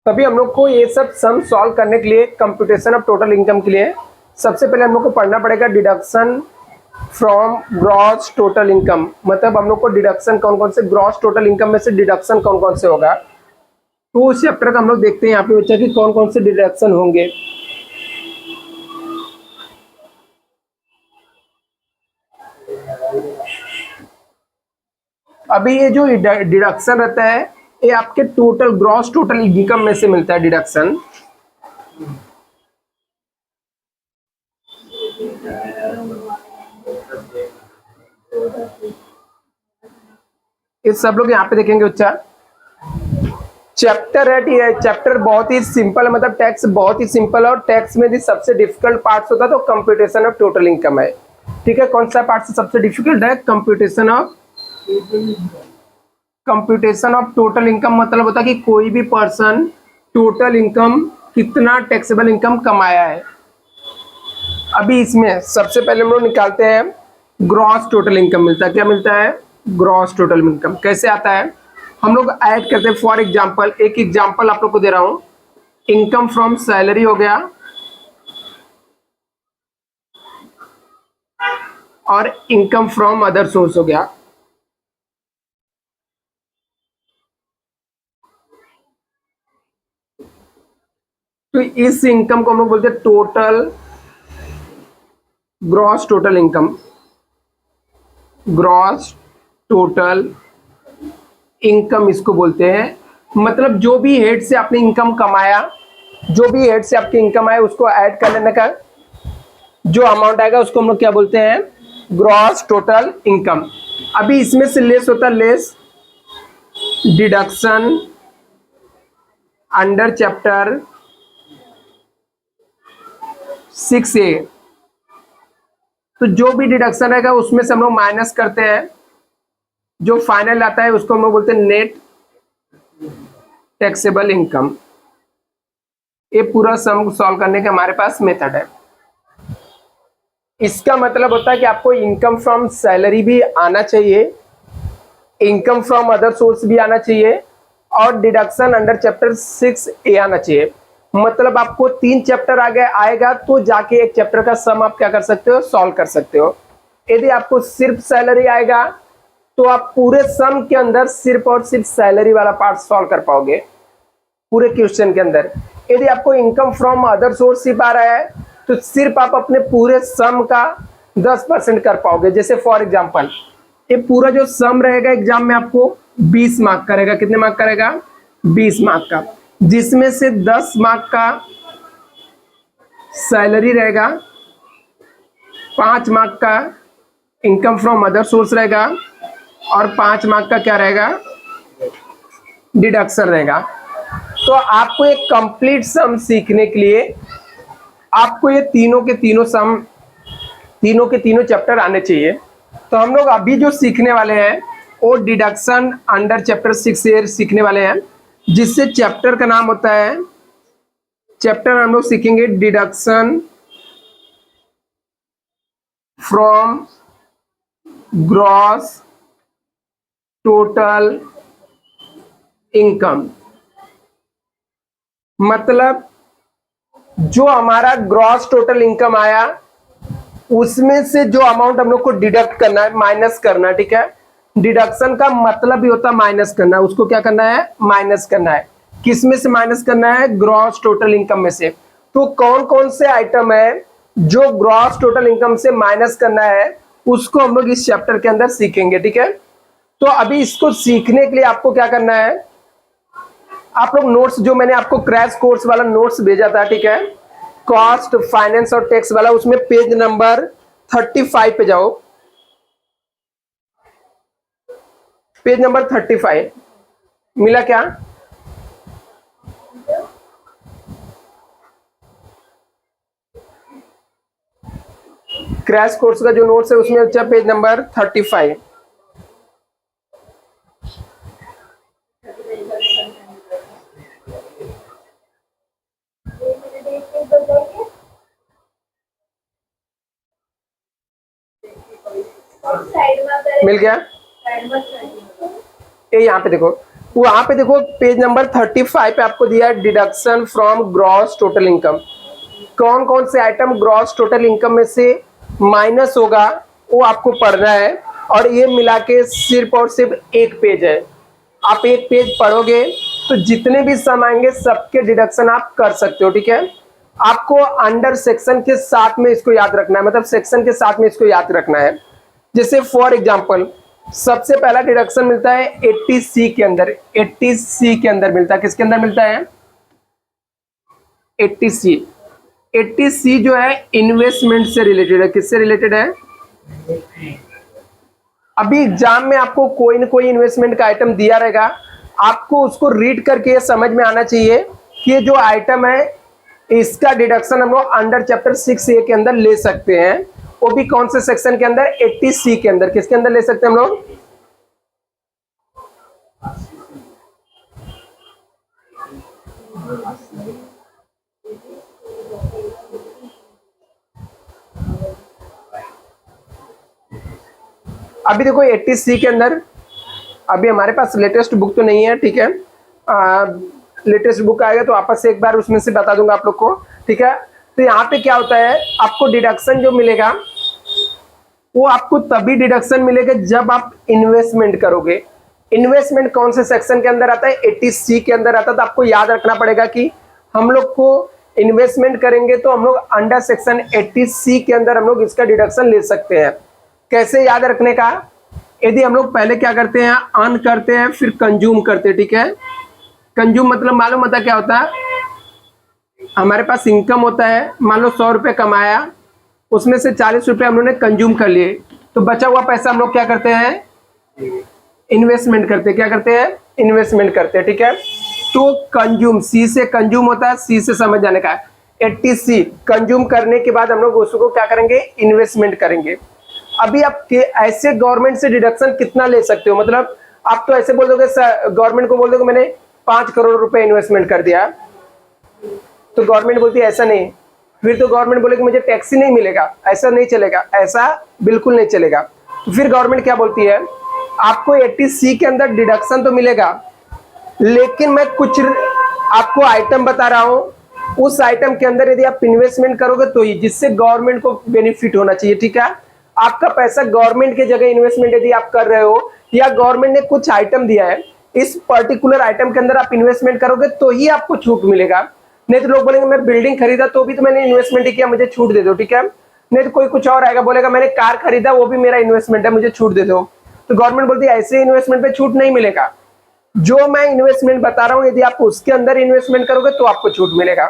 तभी हम लोग को ये सब सम सॉल्व करने के लिए कंप्यूटेशन ऑफ टोटल इनकम के लिए सबसे पहले हम लोग को पढ़ना पड़ेगा deduction from gross total income. मतलब हम लोग को डिडक्शन कौन कौन से ग्रॉस टोटल इनकम में से डिडक्शन कौन कौन से होगा, तो उस चैप्टर का हम लोग देखते हैं यहाँ पे बच्चा कि कौन कौन से डिडक्शन होंगे। अभी ये जो डिडक्शन रहता है ये आपके टोटल ग्रॉस टोटल इनकम में से मिलता है डिडक्शन। ये सब लोग यहाँ पे देखेंगे बच्चा चैप्टर है, ये चैप्टर बहुत ही सिंपल है, मतलब टैक्स बहुत ही सिंपल है और टैक्स में भी सबसे डिफिकल्ट पार्ट होता है तो कंप्यूटेशन ऑफ टोटल इनकम है। ठीक है, कौन सा पार्ट सबसे डिफिकल्ट है? Computation of total income. मतलब होता है कि कोई भी पर्सन टोटल इनकम कितना टैक्सेबल इनकम कमाया है। अभी इसमें सबसे पहले हम लोग निकालते हैं ग्रॉस टोटल इनकम मिलता है। क्या मिलता है? Gross total income. कैसे आता है? हम लोग ऐड करते हैं। फॉर एग्जांपल एक एग्जांपल आप लोग को दे रहा हूं, इनकम फ्रॉम सैलरी हो गया और इनकम फ्रॉम अदर सोर्स हो गया। तो इस इनकम को हम लोग बोलते हैं total gross total income. Gross total income इसको बोलते हैं। मतलब जो भी हेड से आपने इनकम कमाया, जो भी हेड से आपकी इनकम आया उसको ऐड कर लेने का जो अमाउंट आएगा उसको हम लोग क्या बोलते हैं? Gross total income. अभी इसमें से लेस होता है less deduction under chapter 6A। तो जो भी डिडक्शन रहेगा उसमें से हम लोग माइनस करते हैं, जो फाइनल आता है उसको हम लोग बोलते हैं नेट टैक्सेबल इनकम। ये पूरा सम सॉल्व करने का हमारे पास मेथड है। इसका मतलब होता है कि आपको इनकम फ्रॉम सैलरी भी आना चाहिए, इनकम फ्रॉम अदर सोर्स भी आना चाहिए और डिडक्शन अंडर चैप्टर 6A आना चाहिए। मतलब आपको 3 चैप्टर आगे आएगा तो जाके एक चैप्टर का सम आप क्या कर सकते हो? सॉल्व कर सकते हो। यदि आपको सिर्फ सैलरी आएगा तो आप पूरे सम के अंदर सिर्फ और सिर्फ सैलरी वाला पार्ट सॉल्व कर पाओगे पूरे क्वेश्चन के अंदर। यदि आपको इनकम फ्रॉम अदर सोर्स सिर्फ आ रहा है तो सिर्फ आप अपने पूरे सम का 10% कर पाओगे। जैसे फॉर एग्जांपल ये पूरा जो सम रहेगा एग्जाम में आपको 20 मार्क का रहेगा। कितने मार्क का रहेगा? 20 मार्क का, जिसमें से 10 मार्क का सैलरी रहेगा, 5 मार्क का इनकम फ्रॉम अदर सोर्स रहेगा और 5 मार्क का क्या रहेगा? डिडक्शन रहेगा। तो आपको एक कंप्लीट सम सीखने के लिए आपको ये तीनों के तीनों चैप्टर आने चाहिए। तो हम लोग अभी जो सीखने वाले हैं वो डिडक्शन अंडर चैप्टर 6A सीखने वाले हैं, जिससे चैप्टर का नाम होता है, चैप्टर हम लोग सीखेंगे deduction from gross total income. मतलब जो हमारा ग्रॉस टोटल इनकम आया उसमें से जो अमाउंट हम लोग को डिडक्ट करना है, माइनस करना है। ठीक है, डिडक्शन का मतलब ही होता है माइनस करना। उसको क्या करना है? माइनस करना है। किस में से माइनस करना है? ग्रॉस टोटल इनकम में से। तो कौन कौन से आइटम है जो ग्रॉस टोटल इनकम से माइनस करना है उसको हम लोग इस चैप्टर के अंदर सीखेंगे। ठीक है, तो अभी इसको सीखने के लिए आपको क्या करना है? आप लोग नोट्स जो मैंने आपको क्रैश कोर्स वाला नोट्स भेजा था, ठीक है, कॉस्ट फाइनेंस और टैक्स वाला, उसमें पेज नंबर 35 पे जाओ। पेज नंबर 35 मिला क्या? क्रैश कोर्स का जो नोट्स है उसमें अच्छा पेज नंबर 35। मिल गया? ये यहाँ पे देखो वहां पे देखो पेज नंबर 35 पे आपको दिया है deduction from gross total income. कौन कौन से आइटम ग्रॉस टोटल इनकम में से माइनस होगा वो आपको पढ़ना है, और ये मिला के सिर्फ और सिर्फ एक पेज है। आप एक पेज पढ़ोगे तो जितने भी सम आएंगे सबके डिडक्शन आप कर सकते हो, ठीक है। आपको अंडर सेक्शन के साथ में इसको याद रखना है, मतलब सेक्शन के साथ में इसको याद रखना है। जैसे फॉर एग्जांपल सबसे पहला डिडक्शन मिलता है 80C के अंदर। 80C के अंदर मिलता है, किसके अंदर मिलता है? 80C। 80C जो है इन्वेस्टमेंट से रिलेटेड है। किससे रिलेटेड है? अभी एग्जाम में आपको कोई ना कोई इन्वेस्टमेंट का आइटम दिया रहेगा, आपको उसको रीड करके ये समझ में आना चाहिए कि ये जो आइटम है इसका डिडक्शन हम लोग अंडर चैप्टर 6A के अंदर ले सकते हैं। वो भी कौन से सेक्शन के अंदर? 80C के अंदर। किसके अंदर ले सकते हैं हम लोग? अभी देखो 80C के अंदर अभी हमारे पास लेटेस्ट बुक तो नहीं है, ठीक है। लेटेस्ट बुक आएगा तो वापस से एक बार उसमें से बता दूंगा आप लोग को, ठीक है। तो यहाँ पे क्या होता है, आपको डिडक्शन जो मिलेगा वो आपको तभी डिडक्शन मिलेगा जब आप इन्वेस्टमेंट करोगे। इन्वेस्टमेंट कौन से सेक्शन के अंदर आता है? 80C के अंदर आता है। तो आपको याद रखना पड़ेगा कि हम लोग को इन्वेस्टमेंट करेंगे तो हम लोग अंडर सेक्शन 80C के अंदर हम लोग इसका डिडक्शन ले सकते हैं। कैसे याद रखने का? यदि हम लोग पहले क्या करते हैं, अर्न करते हैं फिर कंज्यूम करते हैं, ठीक है। कंज्यूम मतलब मालूम होता है क्या होता है? हमारे पास इनकम होता है, मान लो 100 रुपये कमाया, उसमें से 40 रुपये हम लोगों ने कंज्यूम कर लिए, तो बचा हुआ पैसा हम लोग क्या करते हैं? इन्वेस्टमेंट करते हैं। क्या करते हैं? इन्वेस्टमेंट करते हैं, ठीक है। तो कंज्यूम, सी से कंज्यूम होता है, सी से समझ जाने का है। 80C कंज्यूम करने के बाद हम लोग उसको क्या करेंगे? इन्वेस्टमेंट करेंगे। अभी आप ऐसे गवर्नमेंट से डिडक्शन कितना ले सकते हो? मतलब आप तो ऐसे बोल दोगे, गवर्नमेंट को बोल दोगे मैंने 5 करोड़ रुपए इन्वेस्टमेंट कर दिया, तो गवर्नमेंट बोलती है ऐसा नहीं, फिर तो गवर्नमेंट बोलेगी मुझे टैक्स ही नहीं मिलेगा। ऐसा नहीं चलेगा, ऐसा बिल्कुल नहीं चलेगा। तो फिर गवर्नमेंट क्या बोलती है, आपको 80C के अंदर डिडक्शन तो मिलेगा, लेकिन मैं कुछ आपको आइटम बता रहा हूं, उस आइटम के अंदर यदि आप इन्वेस्टमेंट करोगे तो ही, जिससे गवर्नमेंट को बेनिफिट होना चाहिए, ठीक है। आपका पैसा गवर्नमेंट के जगह इन्वेस्टमेंट यदि आप कर रहे हो, या गवर्नमेंट ने कुछ आइटम दिया है, इस पर्टिकुलर आइटम के अंदर आप इन्वेस्टमेंट करोगे तो ही आपको छूट मिलेगा। नहीं तो लोग बोलेंगे मैं बिल्डिंग खरीदा तो भी तो मैंने इन्वेस्टमेंट ही किया, मुझे छूट दे दो, ठीक है। नहीं तो कोई कुछ और आएगा बोलेगा मैंने कार खरीदा, वो भी मेरा इन्वेस्टमेंट है, मुझे छूट दे दो। तो गवर्नमेंट बोलती है ऐसे इन्वेस्टमेंट पे छूट नहीं मिलेगा। जो मैं इन्वेस्टमेंट बता रहा हूं यदि आप उसके अंदर इन्वेस्टमेंट करोगे तो आपको छूट मिलेगा।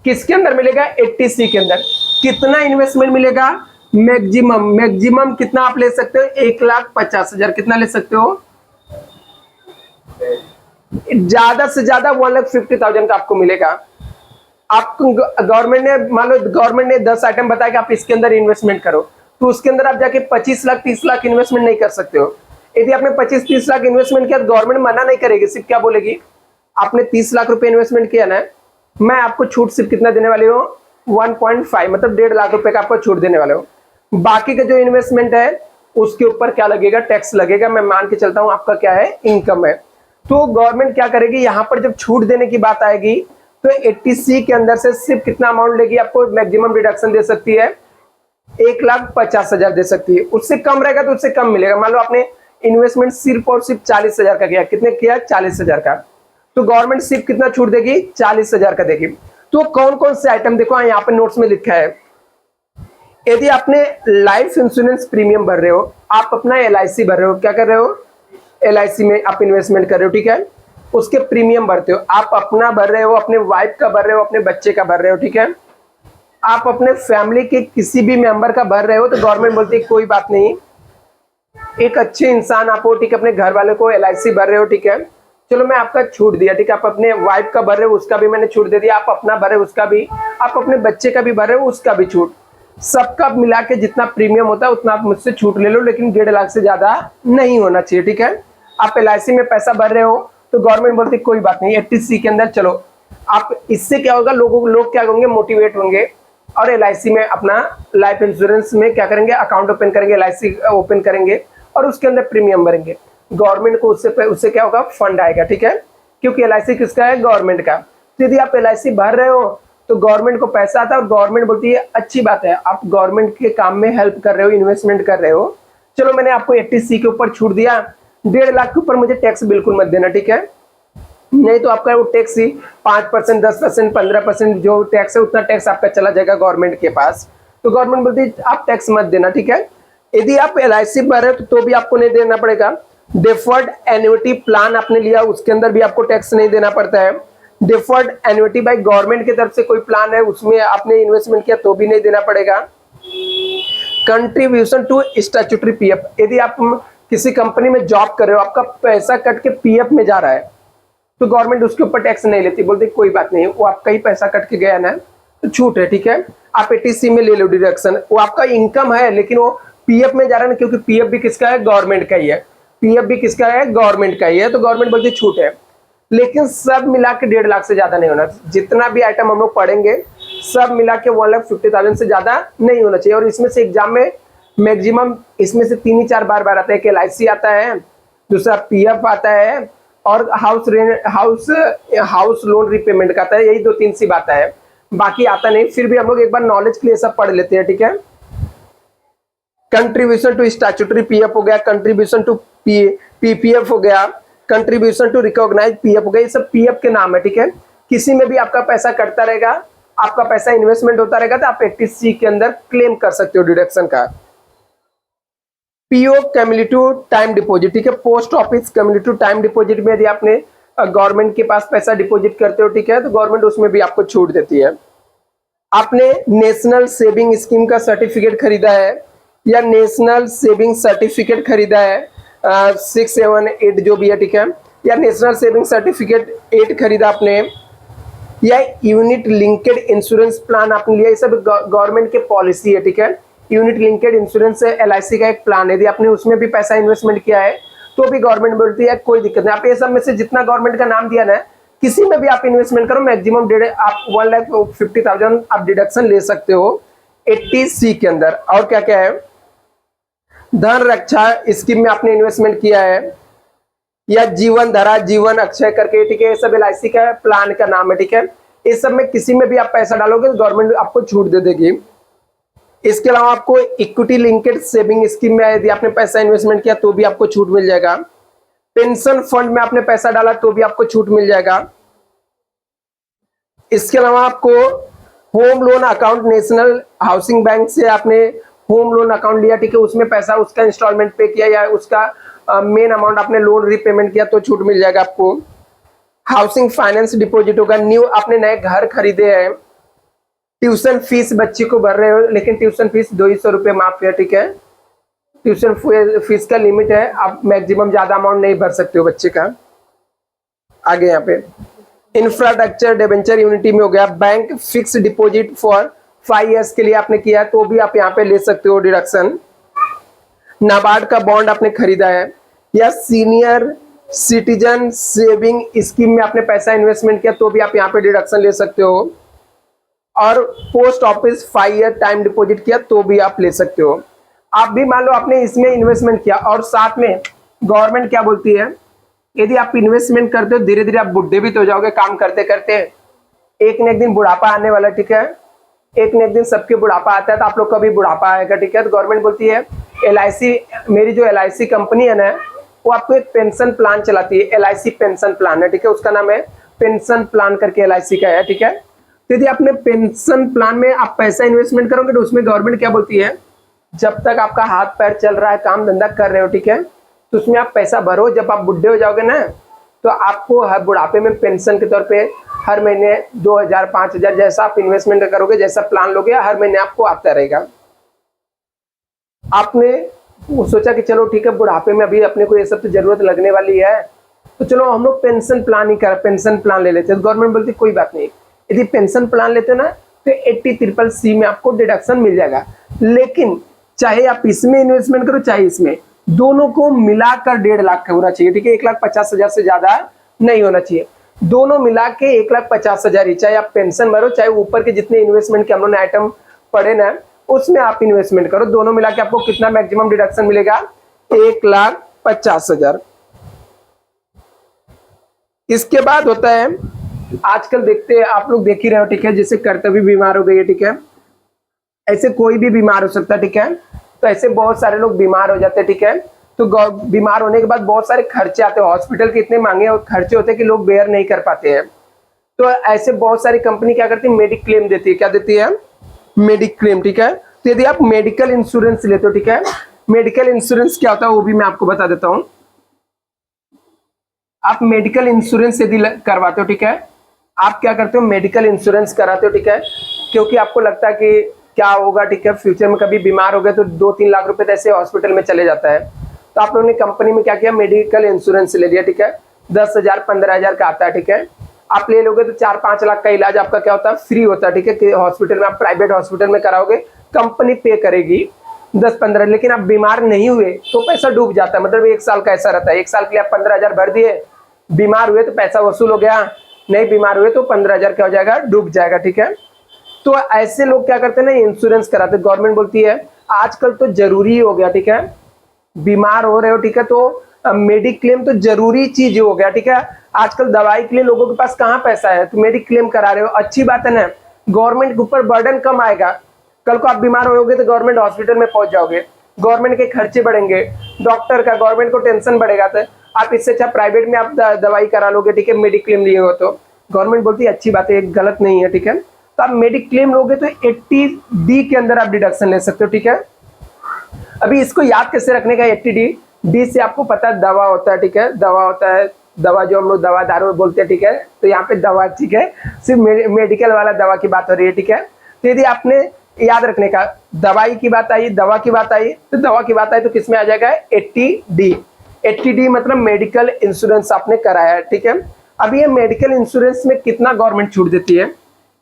किसके अंदर मिलेगा? 80C के अंदर। कितना इन्वेस्टमेंट मिलेगा? मैक्सिमम कितना आप ले सकते हो? 1,50,000। कितना ले सकते हो? ज्यादा से ज्यादा 1,50,000 का आपको मिलेगा। आपको गवर्नमेंट ने, मान लो गवर्नमेंट ने 10 आइटम बताया कि आप इसके अंदर इन्वेस्टमेंट करो, तो उसके अंदर आप जाके 25 लाख 30 लाख इन्वेस्टमेंट नहीं कर सकते हो। यदि आपने 25-30 लाख इन्वेस्टमेंट किया तो गवर्नमेंट मना नहीं करेगी, सिर्फ क्या बोलेगी, आपने 30 लाख रुपए इन्वेस्टमेंट किया ना, मैं आपको छूट सिर्फ कितना देने वाली हूँ? 1.5, मतलब 1.5 लाख रुपए का आपको छूट देने वाले हो। बाकी का जो इन्वेस्टमेंट है उसके ऊपर क्या लगेगा? टैक्स लगेगा। मैं मान के चलता हूं आपका क्या है? इनकम है। तो गवर्नमेंट क्या करेगी, यहां पर जब छूट देने की बात आएगी तो 80C के अंदर से सिर्फ कितना अमाउंट लेगी? आपको मैक्सिमम डिडक्शन दे सकती है 1,50,000 दे सकती है। उससे कम रहेगा तो उससे कम मिलेगा। मान लो आपने इन्वेस्टमेंट सिर्फ और सिर्फ 40,000 का किया, कितने किया? 40,000 का, तो गवर्नमेंट सिर्फ कितना छूट देगी? 40,000 का देगी। तो कौन कौन से आइटम देखो यहाँ पे नोट्स में लिखा है। यदि आपने लाइफ इंश्योरेंस प्रीमियम भर रहे हो, आप अपना LIC भर रहे हो, क्या कर रहे हो? LIC में आप इन्वेस्टमेंट कर रहे हो, ठीक है। उसके प्रीमियम भरते हो, आप अपना भर रहे हो, अपने वाइफ का भर रहे हो, अपने बच्चे का भर रहे हो, ठीक है। आप अपने फैमिली के किसी भी मेंबर का भर रहे हो तो गवर्नमेंट बोलती है कोई बात नहीं, एक अच्छे इंसान आप हो, ठीक है, अपने घर वाले को LIC भर रहे हो, ठीक है, चलो मैं आपका छूट दिया, ठीक है। आप अपने वाइफ का भर रहे हो उसका भी मैंने छूट दे दिया, आप अपना भर रहे हो उसका भी, आप अपने बच्चे का भी भर रहे हो उसका भी छूट, सबका मिला के जितना प्रीमियम होता है उतना आप मुझसे छूट ले लो, लेकिन 1.5 लाख से ज्यादा नहीं होना चाहिए, ठीक है। आप LIC में पैसा भर रहे हो तो गवर्नमेंट बोलती है कोई बात नहीं, 80C के अंदर चलो। आप इससे क्या होगा, लोग क्या होंगे, मोटिवेट होंगे और LIC में अपना लाइफ इंश्योरेंस में क्या करेंगे, अकाउंट ओपन करेंगे, LIC ओपन करेंगे और उसके अंदर प्रीमियम भरेंगे। गवर्नमेंट को उससे क्या होगा, फंड आएगा, ठीक है, क्योंकि LIC किसका है, गवर्नमेंट का। तो यदि आप LIC भर रहे हो तो गवर्नमेंट को पैसा आता है और गवर्नमेंट बोलती है अच्छी बात है, आप गवर्नमेंट के काम में हेल्प कर रहे हो, इन्वेस्टमेंट कर रहे हो। चलो मैंने आपको 80C के ऊपर छूट दिया, 1.5 लाख के ऊपर मुझे टैक्स बिल्कुल मत देना, ठीक है, नहीं तो आपका वो टैक्स ही 5%, 10%, 15% जो टैक्स है उतना टैक्स आपका चला जाएगा गवर्नमेंट के पास। तो गवर्नमेंट बोलती है आप टैक्स मत देना, ठीक है। यदि आप LIC भर रहे हो तो भी आपको नहीं देना पड़ेगा। डिफर्ड एन्युटी प्लान आपने लिया, उसके अंदर भी आपको टैक्स नहीं देना पड़ता है। डिफर्ड एन्युटी बाय गवर्नमेंट की तरफ से कोई प्लान है, उसमें आपने इन्वेस्टमेंट किया तो भी नहीं देना पड़ेगा। कंट्रीब्यूशन टू स्टैट्यूटरी PF, यदि आप किसी कंपनी में जॉब कर रहे हो, आपका पैसा कट के PF में जा रहा है तो गवर्नमेंट उसके ऊपर टैक्स नहीं लेती, बोलती कोई बात नहीं, वो आपका ही पैसा कट के गया ना, तो छूट है, ठीक है, आप 80C में ले लो डिडक्शन, वो आपका इनकम है लेकिन वो PF में जा रहा है ना, क्योंकि PF भी किसका है, गवर्नमेंट का ही है, PF भी किसका है, गवर्नमेंट का ही है, तो गवर्नमेंट बोलती छूट है। लेकिन सब मिला के 1.5 लाख से ज्यादा नहीं होना, जितना भी आइटम हम लोग पढ़ेंगे सब मिला के 1,50,000 से ज्यादा नहीं होना चाहिए। और इसमें से एग्जाम में मैक्सिमम इसमें से 3 ही 4 बार आता है कि LIC आता है, दूसरा PF आता है और हाउस लोन रिपेमेंट का आता है, यही 2-3 सी बात है, बाकी आता नहीं। फिर भी हम लोग एक बार नॉलेज के लिए सब पढ़ लेते हैं, ठीक है। कंट्रीब्यूशन टू स्टैट्यूटरी PF हो गया, कंट्रीब्यूशन टू PPF हो गया, कंट्रीब्यूशन टू रिकॉग्नाइज PF हो गया, ये सब PF के नाम है, ठीक है। किसी में भी आपका पैसा कटता रहेगा, आपका पैसा इन्वेस्टमेंट होता रहेगा तो आप 80C के अंदर क्लेम कर सकते हो डिडक्शन का। PO कम्युलेटिव टाइम डिपॉजिट, ठीक है, post office cumulative time deposit में यदि आपने गवर्नमेंट के पास पैसा डिपॉजिट करते हो, ठीक है, तो गवर्नमेंट उसमें भी आपको छूट देती है। आपने नेशनल सेविंग स्कीम का सर्टिफिकेट खरीदा है या नेशनल सेविंग सर्टिफिकेट खरीदा है 6, 7, 8 जो भी है, ठीक है, या नेशनल सेविंग सर्टिफिकेट 8 खरीदा आपने, या यूनिट लिंकेड इंश्योरेंस प्लान आपने लिया, ये सब गवर्नमेंट के पॉलिसी है, ठीक है। यूनिट लिंकेड इंश्योरेंस LIC का एक प्लान है, यदि आपने उसमें भी पैसा इन्वेस्टमेंट किया है तो भी गवर्नमेंट बोलती है कोई दिक्कत नहीं, आप ये सब में से जितना गवर्नमेंट का नाम दिया ना, किसी में भी आप इन्वेस्टमेंट करो, मैक्सिमम आप 1,50,000 आप डिडक्शन ले सकते हो 80C के अंदर। और क्या क्या है, धन रक्षा स्कीम में आपने इन्वेस्टमेंट किया है, या जीवन धारा, जीवन अक्षय करके, ठीक है, ये सब LIC का प्लान का नाम है, ठीक है। इस सब में किसी में भी आप पैसा डालोगे तो गवर्नमेंट आपको छूट दे देगी। इसके अलावा आपको इक्विटी लिंकेड सेविंग स्कीम में यदि आपने पैसा इन्वेस्टमेंट किया तो भी आपको छूट मिल जाएगा। पेंशन फंड में आपने पैसा डाला तो भी आपको छूट मिल जाएगा। इसके अलावा आपको home loan account, national housing bank से आपने होम लोन अकाउंट लिया, ठीक है, उसमें पैसा उसका इंस्टॉलमेंट पे किया या उसका मेन अमाउंट आपने लोन रीपेमेंट किया तो छूट मिल जाएगा आपको। हाउसिंग फाइनेंस डिपॉजिट होगा, न्यू आपने नए घर खरीदे हैं, ट्यूशन फीस बच्चे को भर रहे हो लेकिन ट्यूशन फीस 200 रुपये माफ है, ठीक है, ट्यूशन फीस का लिमिट है, आप मैक्सिमम ज्यादा अमाउंट नहीं भर सकते हो बच्चे का। आगे यहाँ पे इंफ्रास्ट्रक्चर डिबेंचर यूनिटी में हो गया, bank fix deposit for 5 years के लिए आपने किया तो भी आप यहाँ पे ले सकते हो डिडक्शन। नाबार्ड का बॉन्ड आपने खरीदा है, या सीनियर सिटीजन सेविंग स्कीम में आपने पैसा इन्वेस्टमेंट किया तो भी आप यहाँ पे डिडक्शन ले सकते हो। और post office 5 year time deposit किया तो भी आप ले सकते हो। आप भी मान लो आपने इसमें इन्वेस्टमेंट किया और साथ में गवर्नमेंट क्या बोलती है, यदि आप इन्वेस्टमेंट करते हो धीरे धीरे आप बुढ़े भी तो हो जाओगे काम करते करते, एक न एक दिन बुढ़ापा आने वाला, ठीक है, एक न एक दिन सबके बुढ़ापा आता है तो आप लोग का भी बुढ़ापा आएगा, ठीक है। तो गवर्नमेंट बोलती है LIC, मेरी जो LIC कंपनी है ना, वो आपको एक पेंशन प्लान चलाती है, LIC पेंशन प्लान है, ठीक है, उसका नाम है पेंशन प्लान करके LIC का है, ठीक है। तो यदि आपने पेंशन प्लान में आप पैसा इन्वेस्टमेंट करोगे तो उसमें गवर्नमेंट क्या बोलती है, जब तक आपका हाथ पैर चल रहा है, काम धंधा कर रहे हो, ठीक है, तो उसमें आप पैसा भरो, जब आप बुढ़े हो जाओगे ना तो आपको हर बुढ़ापे में पेंशन के तौर पे हर महीने 2,000 5,000 जैसा आप इन्वेस्टमेंट करोगे, जैसा प्लान लोगे, हर महीने आपको आता रहेगा। आपने सोचा कि चलो ठीक है बुढ़ापे में अभी अपने को ये सब तो जरूरत लगने वाली है, तो चलो हम लोग पेंशन प्लान ही कर, पेंशन प्लान ले लेते हैं। तो गवर्नमेंट बोलती कोई बात नहीं, यदि पेंशन प्लान लेते हो ना तो 80CCC में आपको डिडक्शन मिल जाएगा। लेकिन चाहे आप इसमें इन्वेस्टमेंट करो चाहे इसमें, दोनों को मिलाकर 1.5 लाख का होना चाहिए, ठीक है, 1,50,000 से ज्यादा नहीं होना चाहिए। दोनों मिला के 1,50,000 ही, चाहे आप पेंशन भरो चाहे ऊपर के जितने इन्वेस्टमेंट के हम लोगों ने आइटम पढ़े ना उसमें आप इन्वेस्टमेंट करो, दोनों मिला के आपको कितना मैक्सिमम डिडक्शन मिलेगा, 1,50,000। इसके बाद होता है, आजकल देखते हैं आप लोग देख ही रहे हो, ठीक है, जैसे कर्तव्य बीमार हो गई है, ठीक है, ऐसे कोई भी बीमार हो सकता है, ठीक है, तो ऐसे बहुत सारे लोग बीमार हो जाते हैं, ठीक है, तो बीमार होने के बाद बहुत सारे खर्चे आते हैं, हॉस्पिटल के इतने महंगे खर्चे होते हैं कि लोग बेयर नहीं कर पाते हैं। तो ऐसे बहुत सारी कंपनी क्या करती है, मेडिक्लेम देती है। क्या देती है? मेडिक्लेम, ठीक है। तो यदि आप मेडिकल इंश्योरेंस लेते हो, ठीक है, मेडिकल इंश्योरेंस क्या होता है वो भी मैं आपको बता देता हूं। आप मेडिकल इंश्योरेंस यदि करवाते हो, ठीक है, आप क्या करते हो, मेडिकल इंश्योरेंस कराते हो, ठीक है, क्योंकि आपको लगता है कि क्या होगा, ठीक है, फ्यूचर में कभी बीमार हो गए तो 2-3 लाख रुपए तो ऐसे हॉस्पिटल में चले जाता है। तो आप लोगों ने कंपनी में क्या किया, मेडिकल इंश्योरेंस ले लिया, ठीक है, 10,000 15,000 का आता है, ठीक है, आप ले लोगे तो 4-5 लाख का इलाज आपका क्या होता है, फ्री होता है, ठीक है, कि हॉस्पिटल में आप प्राइवेट हॉस्पिटल में कराओगे, कंपनी पे करेगी 10-15, लेकिन आप बीमार नहीं हुए तो पैसा डूब जाता है। मतलब 1 साल का ऐसा रहता है, 1 साल के लिए आप 15,000 भर दिए, बीमार हुए तो पैसा वसूल हो गया, नहीं बीमार हुए तो 15,000 क्या हो जाएगा, डूब जाएगा, ठीक है। तो ऐसे लोग क्या करते हैं ना, इंश्योरेंस कराते। गवर्नमेंट बोलती है आजकल तो जरूरी हो गया, ठीक है, बीमार हो रहे हो, ठीक है, तो मेडिक्लेम तो जरूरी चीज हो गया, ठीक है। आजकल दवाई के लिए लोगों के पास कहाँ पैसा है, तो मेडिक्लेम करा रहे हो, अच्छी बात है ना, गवर्नमेंट के ऊपर बर्डन कम आएगा। कल को आप बीमार होगे तो गवर्नमेंट हॉस्पिटल में पहुंच जाओगे, गवर्नमेंट के खर्चे बढ़ेंगे, डॉक्टर का, गवर्नमेंट को टेंशन बढ़ेगा, तो आप इससे अच्छा प्राइवेट में आप दवाई करा लोगे, ठीक है, मेडिक्लेम लिए हो तो। गवर्नमेंट बोलती है अच्छी बात है, गलत नहीं है, ठीक है। तो आप मेडिक्लेम लोगे तो 80D के अंदर आप डिडक्शन ले सकते हो, ठीक है। अभी इसको याद कैसे रखने का, 80D से आपको पता है दवा होता है, ठीक है, दवा होता है, दवा जो हम लोग दवा दारू बोलते हैं, ठीक है, तो यहाँ पे दवा, ठीक है, सिर्फ मेडिकल वाला दवा की बात हो रही है, ठीक है। तो यदि आपने याद रखने का, दवाई की बात आई, दवा की बात आई, तो दवा की बात आई तो किसमें आ जाएगा, 80D। 80D मतलब मेडिकल इंश्योरेंस आपने कराया है, ठीक है। अभी ये मेडिकल इंश्योरेंस में कितना गवर्नमेंट छूट देती है,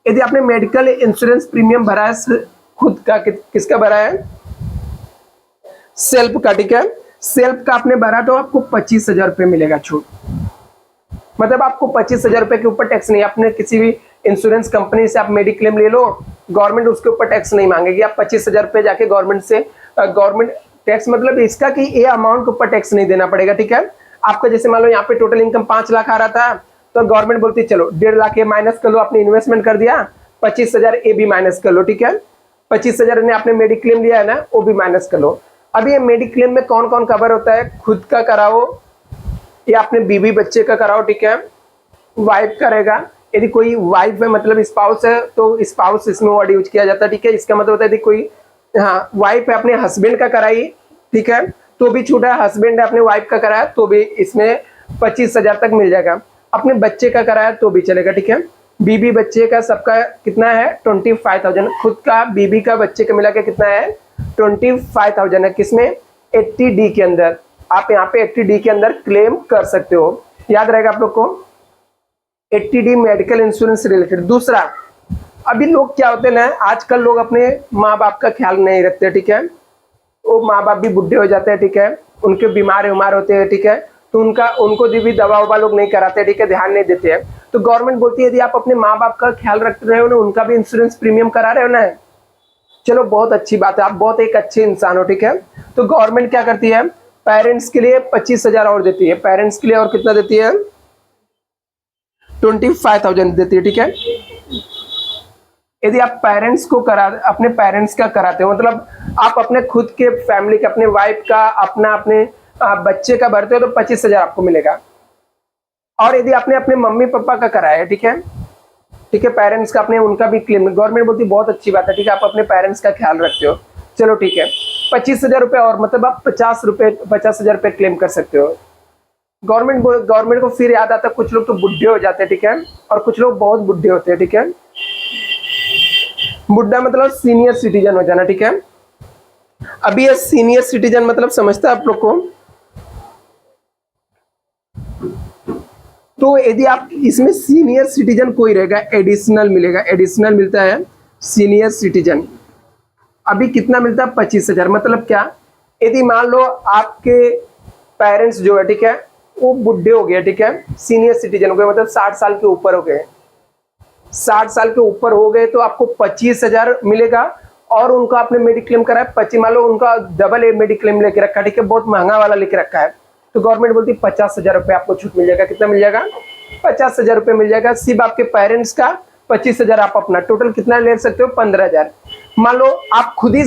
यदि आपने मेडिकल इंश्योरेंस प्रीमियम भरा है खुद का, किसका भरा है, सेल्फ का, ठीक है, सेल्फ का आपने भरा तो आपको 25,000 रुपये मिलेगा छूट। मतलब आपको 25,000 रुपये के ऊपर टैक्स नहीं, आपने किसी भी इंश्योरेंस कंपनी से आप मेडिक्लेम ले लो, गवर्नमेंट उसके ऊपर टैक्स नहीं मांगेगी। आप 25,000 रुपये जाके गवर्नमेंट से, गवर्नमेंट टैक्स मतलब इसका कि ये अमाउंट के ऊपर टैक्स नहीं देना पड़ेगा, ठीक है। आपका जैसे मान लो यहाँ पे टोटल इनकम 5 लाख आ रहा था, तो गवर्नमेंट बोलती है चलो 1.5 लाख ये माइनस कर लो, आपने इन्वेस्टमेंट कर दिया, 25,000 ये भी माइनस कर लो, ठीक है, 25,000 ने आपने मेडिक्लेम लिया है ना, वो भी माइनस कर लो। अभी ये मेडिक्लेम में कौन कौन कवर होता है, खुद का कराओ या अपने बीवी बच्चे का कराओ, ठीक है, वाइफ करेगा, यदि कोई वाइफ है मतलब स्पाउस है तो स्पाउस इसमें वर्ड यूज किया जाता है, ठीक है। इसका मतलब होता है यदि कोई, हाँ, वाइफ है अपने हस्बैंड का कराई, ठीक है, तो भी छूटा है, हस्बैंड है अपने वाइफ का कराया तो भी इसमें 25,000 तक मिल जाएगा। अपने बच्चे का कराया तो भी चलेगा, ठीक है। बीबी बच्चे का सबका कितना है, 25,000, खुद का बीबी का बच्चे का मिला के कितना है, 25,000 है, किसमें, 80D के अंदर। आप यहाँ पे 80D के अंदर क्लेम कर सकते हो, याद रहेगा आप लोग को, 80D मेडिकल इंश्योरेंस रिलेटेड। दूसरा, अभी लोग क्या होते हैं ना, आजकल लोग अपने माँ बाप का ख्याल नहीं रखते, ठीक है, वो माँ बाप भी बुढ़े हो जाते हैं, ठीक है, उनके बीमार होते हैं, ठीक है, तो उनको भी दवा ववा लोग नहीं कराते, ठीक है, ध्यान नहीं देते हैं। तो गवर्नमेंट बोलती है यदि आप अपने माँ बाप का ख्याल रख रहे हो ना, उनका भी इंश्योरेंस प्रीमियम करा रहे हो ना, चलो बहुत अच्छी बात है, आप बहुत एक अच्छे इंसान हो, ठीक है। तो गवर्नमेंट क्या करती है, पेरेंट्स के लिए 25,000 और देती है, पेरेंट्स के लिए और कितना देती है, 25,000 देती है, ठीक है। यदि आप पेरेंट्स को अपने पेरेंट्स का कराते हो, मतलब आप अपने खुद के फैमिली का, अपने वाइफ का, अपने बच्चे का भरते हो तो 25,000 आपको मिलेगा। और यदि आपने अपने मम्मी पापा का कराया है, ठीक है, ठीक है, पेरेंट्स का, अपने उनका भी क्लेम, गवर्नमेंट बोलती है बहुत अच्छी बात है, ठीक है, आप अपने पेरेंट्स का ख्याल रखते हो, चलो ठीक है, 25,000 रुपये और, मतलब आप 50,000 रुपये क्लेम कर सकते हो। गवर्नमेंट को फिर याद आता है, कुछ लोग तो बुढ़े हो जाते हैं, ठीक है, और कुछ लोग बहुत बुढ़े होते हैं, ठीक है। बुढ़ा मतलब सीनियर सिटीजन हो जाना, ठीक है। अभी ये सीनियर सिटीजन मतलब समझता है आप लोग को, तो यदि आप इसमें सीनियर सिटीजन कोई रहेगा, एडिशनल मिलेगा, एडिशनल मिलता है सीनियर सिटीजन। अभी कितना मिलता है, 25,000। मतलब क्या, यदि मान लो आपके पेरेंट्स जो है, ठीक है, वो बुढ़े हो गए, ठीक है, सीनियर सिटीजन हो गए, मतलब 60 साल के ऊपर हो गए, 60 साल के ऊपर हो गए तो आपको 25,000 मिलेगा। और उनका आपने मेडिक्लेम कराया 25, मान लो उनका डबल मेडिक्लेम लेके रखा, ठीक है, बहुत महंगा वाला लेके रखा है, तो गवर्नमेंट बोलती है 50,000 रुपये आपको छूट मिल जाएगा। कितना मिल जाएगा, 50,000 रुपये मिल जाएगा। सिर्फ आपके पेरेंट्स का 25,000, आप अपना टोटल कितना ले सकते हो 15,000। मान लो आप खुद ही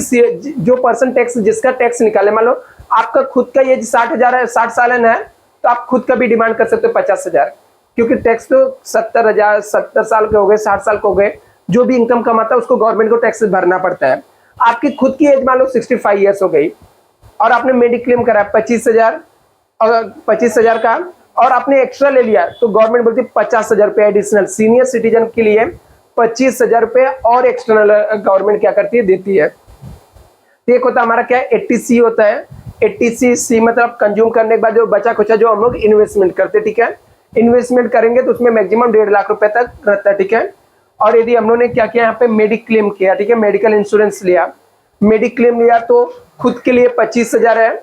जो पर्सन टैक्स जिसका टैक्स निकाले, मान लो आपका खुद का एज 60,000 है, 60 साल है, तो आप खुद का भी डिमांड कर सकते हो 50,000, क्योंकि टैक्स तो 70,000, 70 साल के हो गए, 60 साल के हो गए, जो भी इनकम कमाता है उसको गवर्नमेंट को टैक्स भरना पड़ता है। आपकी खुद की एज मान लो 65 ईयर्स हो गई और आपने मेडिक्लेम करा 25,000 और 25,000 का, और आपने एक्स्ट्रा ले लिया तो गवर्नमेंट बोलती है 50,000 रुपये एडिशनल। सीनियर सिटीजन के लिए 25,000 रुपये और एक्सटर्नल गवर्नमेंट क्या करती है, देती है। एक होता है हमारा क्या है 80C होता है। 80C मतलब कंज्यूम करने के बाद जो बचा कुचा जो हम लोग इन्वेस्टमेंट करते हैं, ठीक है। इन्वेस्टमेंट करेंगे तो उसमें मैक्सिमम 1.5 लाख रुपए तक रहता है, ठीक है। और यदि हम लोगों ने क्या किया यहाँ पे मेडिक्लेम किया, ठीक है, मेडिकल इंश्योरेंस लिया, मेडिक्लेम लिया तो खुद के लिए 25,000 है,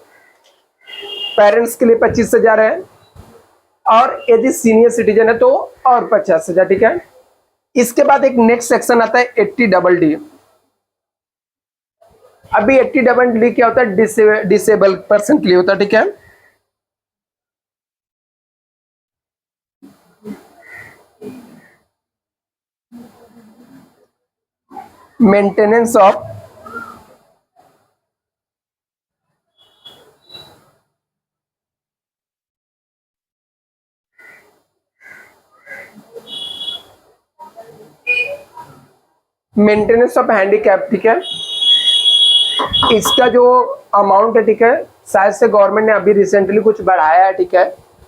पेरेंट्स के लिए 25,000 है, और यदि सीनियर सिटीजन है तो और 50,000, ठीक है। इसके बाद एक नेक्स्ट सेक्शन आता है 80DD। अभी 80DD क्या होता है, डिसेबल पर्सन के लिए होता है, ठीक है। मेंटेनेंस ऑफ हैंडीकैप, ठीक है। इसका जो अमाउंट है, ठीक है, शायद से गवर्नमेंट ने अभी रिसेंटली कुछ बढ़ाया है, ठीक है,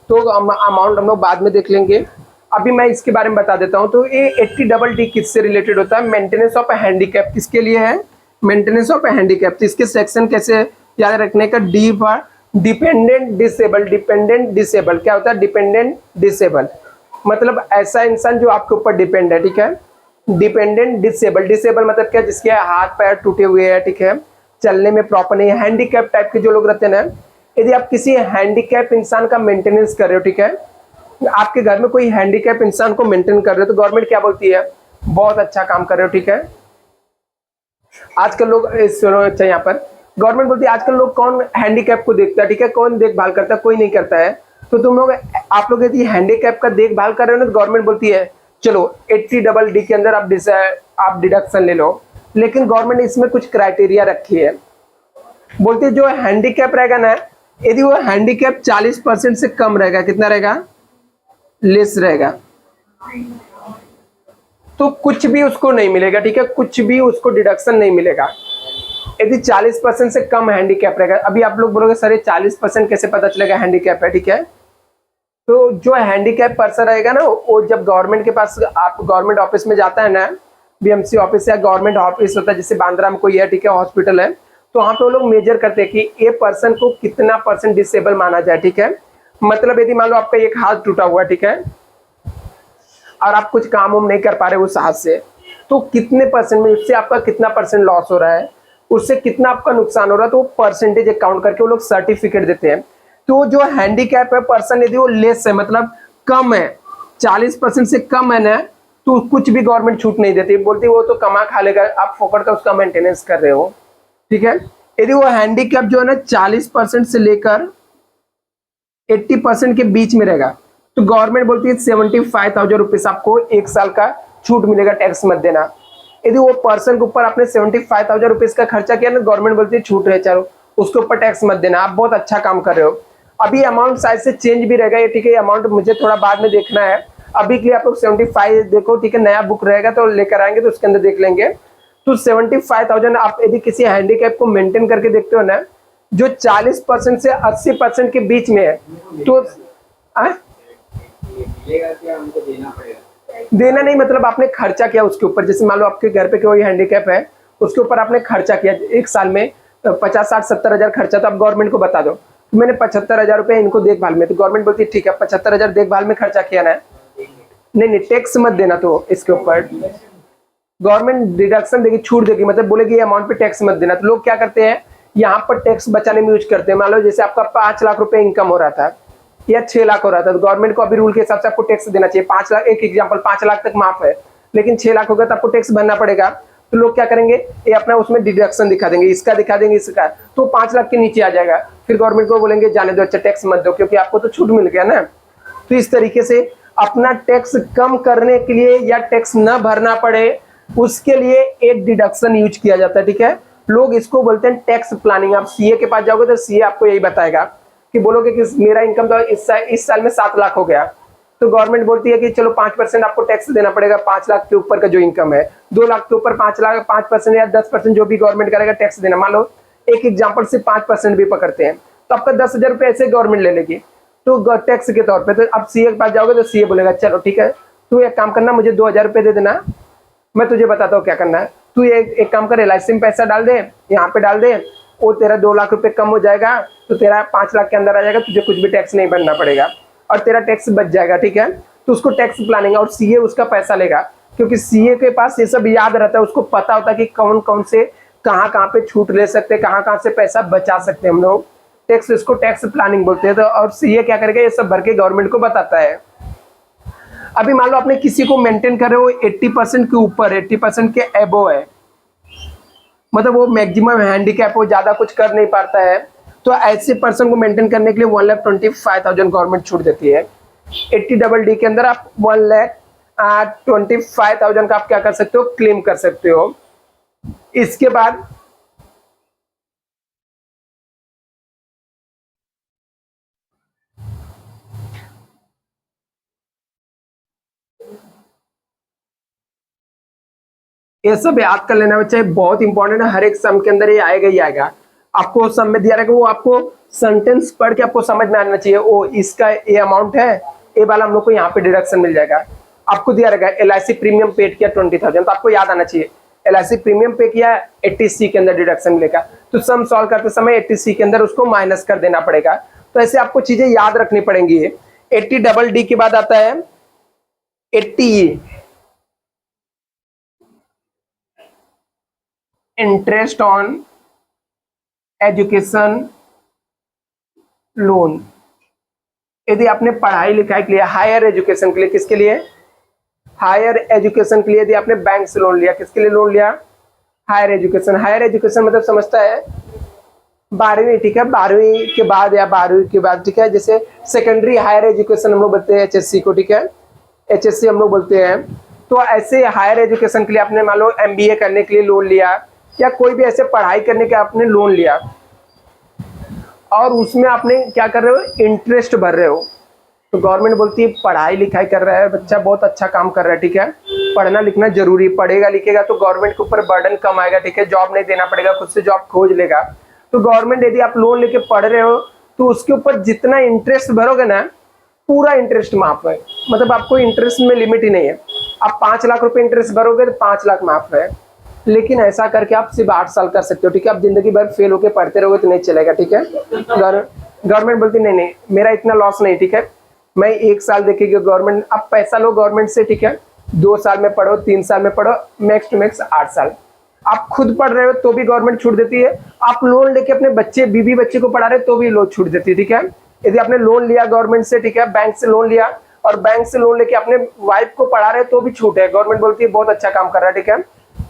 तो अमाउंट हम लोग बाद में देख लेंगे। अभी मैं इसके बारे में बता देता हूं। तो ये 80DD किससे रिलेटेड होता है, मेंटेनेंस ऑफ हैंडीकैप। किसके लिए है, मेंटेनेंस ऑफ हैंडीकैप। तो इसके सेक्शन कैसे याद रखने का, D for dependent disable. Dependent disable क्या होता है, डिपेंडेंट डिसेबल मतलब ऐसा इंसान जो आपके ऊपर डिपेंड है, ठीक है। डिपेंडेंट डिसेबल, डिसेबल मतलब क्या, जिसके हाथ पैर टूटे हुए हैं, ठीक है, चलने में प्रॉपर नहीं है, हैंडीकैप टाइप के जो लोग रहते हैं ना। यदि आप किसी हैंडीकैप इंसान का मेंटेनेंस कर रहे हो, ठीक है, आपके घर में कोई हैंडीकैप इंसान को मेंटेन कर रहे हो, तो गवर्नमेंट क्या बोलती है, बहुत अच्छा काम कर रहे हो, ठीक है। आजकल लोग अच्छा यहाँ पर गवर्नमेंट बोलती है आजकल लोग कौन हैंडीकैप को देखता है, ठीक है, कौन देखभाल करता है, कोई नहीं करता है। तो तुम लोग आप लोग यदि हैंडीकैप का देखभाल कर रहे हो ना, तो गवर्नमेंट बोलती है चलो 80DD के अंदर आप डिडक्शन ले लो। लेकिन गवर्नमेंट ने इसमें कुछ क्राइटेरिया रखी है। बोलते जो हैंडीकैप रहेगा ना, यदि वो हैंडीकैप 40% से कम रहेगा, कितना रहेगा, लेस रहेगा, तो कुछ भी उसको नहीं मिलेगा, ठीक है, कुछ भी उसको डिडक्शन नहीं मिलेगा। यदि 40% से कम हैंडीकैप रहेगा, अभी आप लोग बोलोगे सर 40% कैसे पता चलेगा हैंडीकैप है, ठीक है। तो जो हैंडीकैप पर्सन रहेगा ना, वो जब गवर्नमेंट के पास आप गवर्नमेंट ऑफिस में जाता है ना, बीएमसी ऑफिस या गवर्नमेंट ऑफिस होता है, जैसे बांद्रा में कोई है, ठीक है, हॉस्पिटल है, तो वहां पे वो लोग मेजर करते हैं कि ये पर्सन को कितना % डिसेबल माना जाए, ठीक है। मतलब यदि मान लो आपका एक हाथ टूटा हुआ, ठीक है, और आप कुछ काम वाम नहीं कर पा रहे उस हाथ से, तो कितने % में, उससे आपका कितना % लॉस हो रहा है, उससे कितना आपका नुकसान हो रहा है, तो परसेंटेज अकाउंट करके वो लोग सर्टिफिकेट देते हैं। तो जो हैंडीकैप है पर्सन, यदि वो लेस है मतलब कम है, 40% से कम है ना, तो कुछ भी गवर्नमेंट छूट नहीं देती, बोलती वो तो कमा खा लेगा, आप फोकट का उसका मेंटेनेंस कर रहे हो, ठीक है। यदि वो हैंडीकैप जो है ना 40% से लेकर 80% के बीच में रहेगा, तो गवर्नमेंट बोलती है 75,000 रुपीज आपको 1 साल का छूट मिलेगा, टैक्स मत देना। यदि वो पर्सन के ऊपर आपने 75,000 रुपीज का खर्चा किया ना, गवर्नमेंट बोलती है छूट है, चलो उसके ऊपर टैक्स मत देना, आप बहुत अच्छा काम कर रहे हो। अभी अमाउंट शायद से चेंज भी रहेगा ये, ठीक है, अमाउंट मुझे थोड़ा बाद में देखना है। अभी के लिए आप लोग 75 देखो, ठीक है, नया बुक रहेगा तो लेकर आएंगे तो उसके अंदर देख लेंगे। तो 75,000 आप यदि किसी हैंडीकैप को मेंटेन करके देखते हो ना, जो 40% से 80% के बीच में है, तो देना नहीं मतलब आपने खर्चा किया उसके ऊपर। जैसे मान लो आपके घर पे कोई हैंडीकैप है, उसके ऊपर आपने खर्चा किया 1 साल में 50, 60, 70 हजार खर्चा, तो आप गवर्नमेंट को बता दो मैंने 75,000 रुपए इनको देखभाल में, तो गवर्नमेंट बोलती है ठीक है 75,000 देखभाल में खर्चा किया ना, नहीं टैक्स मत देना, तो इसके ऊपर गवर्नमेंट डिडक्शन देगी, छूट देगी, मतलब बोलेगी ये अमाउंट पे टैक्स मत देना। तो लोग क्या करते हैं यहाँ पर टैक्स बचाने में यूज करते हैं। मान लो जैसे आपका 5 लाख रुपए इनकम हो रहा था या 6 लाख हो रहा था, तो गवर्नमेंट को अभी रूल के हिसाब से आपको टैक्स देना चाहिए 5 लाख, एक एग्जांपल 5 लाख तक माफ है, लेकिन 6 लाख हो गया तो आपको टैक्स भरना पड़ेगा। तो लोग क्या करेंगे, ये अपना उसमें डिडक्शन दिखा देंगे, इसका दिखा देंगे, इसका, तो 5 लाख के नीचे आ जाएगा। फिर गवर्नमेंट को बोलेंगे जाने दो, अच्छा टैक्स मत दो क्योंकि आपको तो छूट मिल गया ना। तो इस तरीके से अपना टैक्स कम करने के लिए या टैक्स न भरना पड़े उसके लिए एक डिडक्शन यूज किया जाता है, ठीक है। लोग इसको बोलते हैं टैक्स प्लानिंग। आप सीए के पास जाओगे तो सीए आपको यही बताएगा कि बोलोगे कि मेरा इनकम तो इस साल में 7 लाख हो गया, तो गवर्नमेंट बोलती है कि चलो 5% आपको टैक्स देना पड़ेगा 5 लाख के ऊपर का जो इनकम है। 2 लाख के ऊपर 5% या 10% जो भी गवर्नमेंट करेगा टैक्स देना। मान लो एक एग्जाम्पल से 5% भी पकड़ते हैं तो आपका 10,000 रुपये ऐसे गवर्नमेंट ले लेगी तो टैक्स के तौर पे। तो अब सीए के पास जाओगे तो सीए बोलेगा चलो ठीक है, तू एक काम करना, मुझे 2,000 रुपये दे देना, मैं तुझे बताता हूँ क्या करना है। तू एक काम कर, एलआईसी में पैसा डाल दे, यहाँ पे डाल दे, वो तेरा 2 लाख रुपए कम हो जाएगा तो तेरा 5 लाख के अंदर आ जाएगा, तुझे कुछ भी टैक्स नहीं भरना पड़ेगा और तेरा टैक्स बच जाएगा, ठीक है। तो उसको टैक्स प्लानिंग, और सीए उसका पैसा लेगा क्योंकि सीए के पास ये सब याद रहता है, उसको पता होता है कि कौन कौन से कहाँ पे छूट ले सकते हैं, कहाँ से पैसा बचा सकते हैं हम लोग। टैक्स, इसको टैक्स प्लानिंग बोलते हैं। तो और सीए क्या करेगा, ये सब भर के गवर्नमेंट को बताता है। अभी मान लो आपने किसी को मेंटेन कर रहे हो 80% के ऊपर, 80% के एबो है, मतलब वो मैक्सिमम हैंडीकैप हो, ज्यादा कुछ कर नहीं पाता है, तो ऐसे पर्सन को मेंटेन करने के लिए 1,25,000 गवर्नमेंट छूट देती है। 80DD के अंदर आप 1,25,000 का आप क्या कर सकते हो, क्लेम कर सकते हो। इसके बाद ये सब याद कर लेना बच्चा, बहुत इंपॉर्टेंट है। हर एक सम के अंदर ये आएगा ही आएगा। आपको सम में दिया रहेगा, वो आपको सेंटेंस पढ़ के आपको समझ में आना चाहिए। ओ इसका ये अमाउंट है, ये वाला हम लोग को यहाँ पे डिडक्शन मिल जाएगा। आपको दिया रहेगा एलआईसी प्रीमियम पेड किया 20,000, तो आपको याद आना चाहिए एलआईसी प्रीमियम पे किया 80C के अंदर डिडक्शन मिलेगा। तो सम सॉल्व करते समय 80C के अंदर उसको माइनस कर देना पड़ेगा। तो ऐसे आपको चीजें याद रखनी पड़ेंगी। 80DD के बाद आता है 80E, interest on education loan. यदि आपने पढ़ाई लिखाई के लिए, हायर एजुकेशन के लिए, किसके लिए, हायर एजुकेशन के लिए यदि आपने बैंक से लोन लिया, किसके लिए लोन लिया, हायर एजुकेशन। हायर एजुकेशन मतलब समझता है 12वीं, ठीक है, 12वीं के बाद या 12वीं के बाद, ठीक है। जैसे सेकेंडरी हायर एजुकेशन हम लोग बोलते हैं HSC को, ठीक है, HSC हम लोग बोलते हैं। तो ऐसे हायर एजुकेशन के लिए आपने मान लो MBA करने के लिए लोन लिया या कोई भी ऐसे पढ़ाई करने के आपने लोन लिया और उसमें आपने क्या कर रहे हो, इंटरेस्ट भर रहे हो, तो गवर्नमेंट बोलती है पढ़ाई लिखाई कर रहा है बच्चा, बहुत अच्छा काम कर रहा है, ठीक है, पढ़ना लिखना जरूरी, पढ़ेगा लिखेगा तो गवर्नमेंट के ऊपर बर्डन कम आएगा, ठीक है, जॉब नहीं देना पड़ेगा, खुद से जॉब खोज लेगा। तो गवर्नमेंट यदि आप लोन लेके पढ़ रहे हो तो उसके ऊपर जितना इंटरेस्ट भरोगे ना, पूरा इंटरेस्ट माफ है, मतलब आपको इंटरेस्ट में लिमिट ही नहीं है। आप 5 लाख रुपए इंटरेस्ट भरोगे तो 5 लाख माफ है, लेकिन ऐसा करके आप सिर्फ 8 साल कर सकते हो, ठीक है। आप जिंदगी भर फेल होकर पढ़ते रहोगे तो नहीं चलेगा, ठीक है। गवर्नमेंट बोलती नहीं नहीं मेरा इतना लॉस नहीं, ठीक है, मैं 1 साल देखेगी गवर्नमेंट, आप पैसा लो गवर्नमेंट से, ठीक है, 2 साल में पढ़ो, 3 साल में पढ़ो, मैक्स टू मैक्स 8 साल। आप खुद पढ़ रहे हो तो भी गवर्नमेंट छूट देती है, आप लोन लेके अपने बच्चे बीवी बच्चे को पढ़ा रहे हो तो भी लोन छूट देती है, ठीक है। यदि आपने लोन लिया गवर्नमेंट से, ठीक है, बैंक से लोन लिया और बैंक से लोन लेके अपने वाइफ को पढ़ा रहे हो तो भी छूट है, गवर्नमेंट बोलती है बहुत अच्छा काम कर रहा है, ठीक है,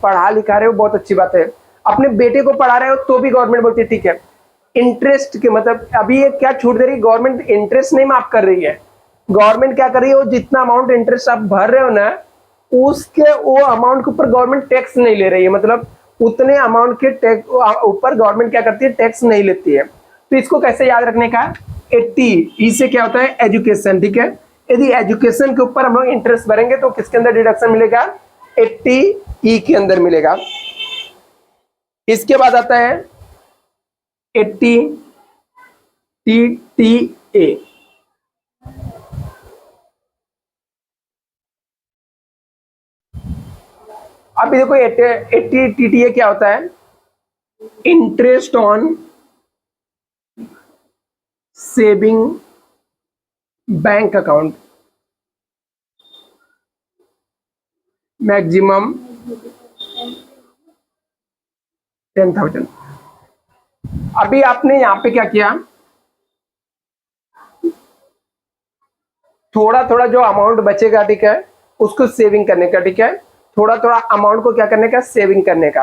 पढ़ा लिखा रहे हो बहुत अच्छी बात है। अपने बेटे को पढ़ा रहे हो तो भी गवर्नमेंट बोलती है ठीक है। इंटरेस्ट के मतलब अभी ये क्या छूट दे रही है, गवर्नमेंट इंटरेस्ट नहीं माफ कर रही है, गवर्नमेंट क्या कर रही है, वो जितना अमाउंट इंटरेस्ट आप भर रहे हो ना उसके वो अमाउंट के ऊपर गवर्नमेंट टैक्स नहीं ले रही है, मतलब उतने अमाउंट के टैक्स ऊपर गवर्नमेंट क्या करती है, टैक्स नहीं लेती है। तो इसको कैसे याद रखने का, 80 से क्या होता है, एजुकेशन, ठीक है। यदि एजुकेशन के ऊपर हम लोग इंटरेस्ट भरेंगे तो किसके अंदर डिडक्शन मिलेगा, 80E के अंदर मिलेगा। इसके बाद आता है 80TTA। अभी देखो 80TTA क्या होता है, interest on saving bank account, maximum 10,000। अभी आपने यहां पे क्या किया, थोड़ा थोड़ा जो अमाउंट बचेगा, ठीक है, उसको सेविंग करने का, ठीक है, थोड़ा थोड़ा अमाउंट को क्या करने का, सेविंग करने का।